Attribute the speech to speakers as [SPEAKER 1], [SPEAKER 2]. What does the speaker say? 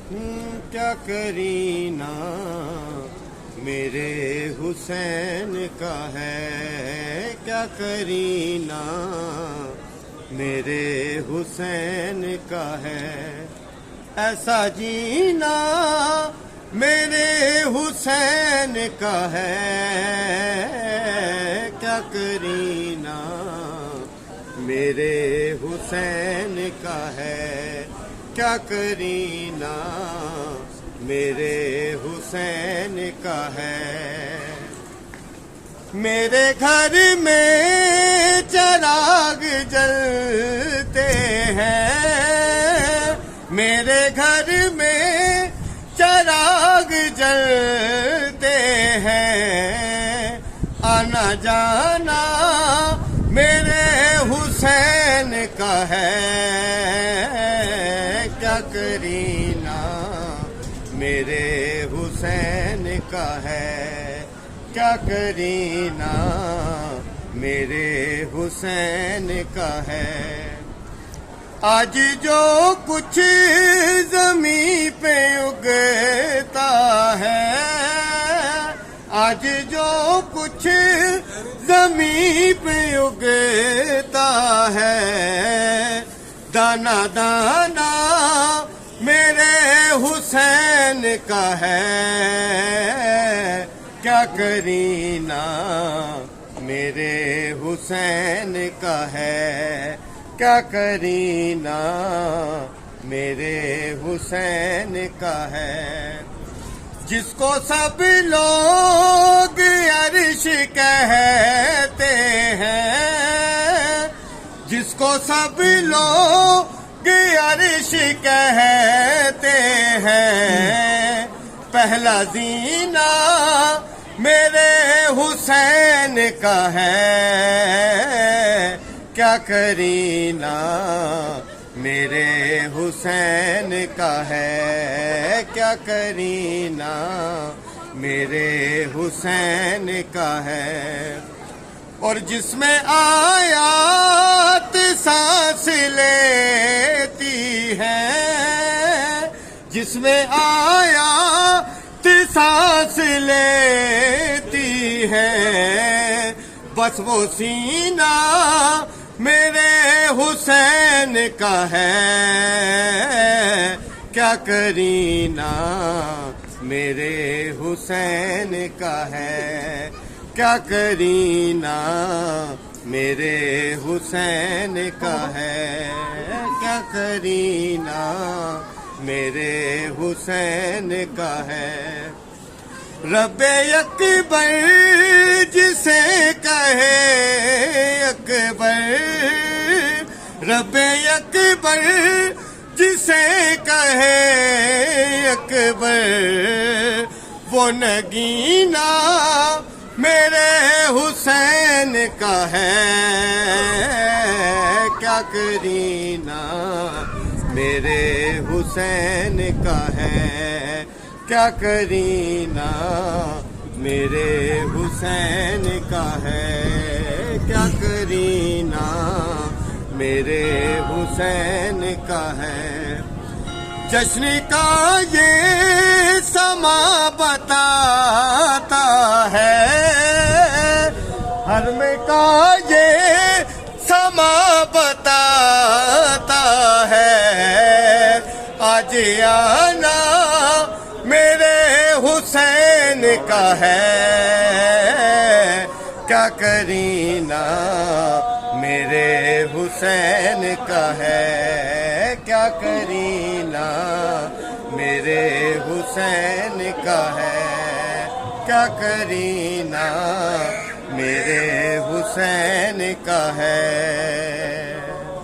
[SPEAKER 1] کیا کرینہ میرے حسین کا ہے، کیا کرینہ میرے حسین کا ہے، ایسا جینا میرے حسین کا ہے، کیا کرینہ میرے حسین کا ہے، کیا کرینہ میرے حسین کا ہے۔ میرے گھر میں چراغ جلتے ہیں، میرے گھر میں چراغ جلتے ہیں، آنا جانا میرے حسین کا ہے، کیا کرینہ میرے حسین کا ہے، کیا کرینہ میرے حسین کا ہے۔ آج جو کچھ زمین پہ اگتا ہے، آج جو کچھ زمین پہ اگتا ہے، دانا دانا میرے حسین کا ہے، کیا کرینہ میرے حسین کا ہے، کیا کرینہ میرے حسین کا ہے۔ جس کو سب لوگ عرش کہتے ہیں، جس کو سب لوگ عرش کہتے ہیں، پہلا زینہ میرے حسین کا ہے، کیا کرینہ میرے حسین کا ہے، کیا کرینہ میرے حسین کا ہے۔ اور جس میں آیات سانس لیتی ہیں، جس میں آیات سانس لیتی ہیں، بس وہ سینہ میرے حسین کا ہے، کیا کرینہ میرے حسین کا ہے، کیا کرینہ میرے حسین کا ہے، کیا کرینہ میرے حسین کا ہے۔ رب اکبر جسے کہے اکبر، رب اکبر جسے کہے اکبر، وہ نگینہ میرے حسین کا ہے، کیا کرینہ میرے حسین کا ہے، کیا کرینہ میرے حسین کا ہے، کیا کرینہ میرے حسین کا ہے۔ جشن کا یہ سما بتاتا ہے، حرم کا یہ سما بتاتا ہے، آج آنا میرے حسین کا ہے، کیا کرینہ میرے حسین کا ہے، کیا کرینہ میرے حسین کا ہے، کیا کرینہ میرے حسین کا ہے۔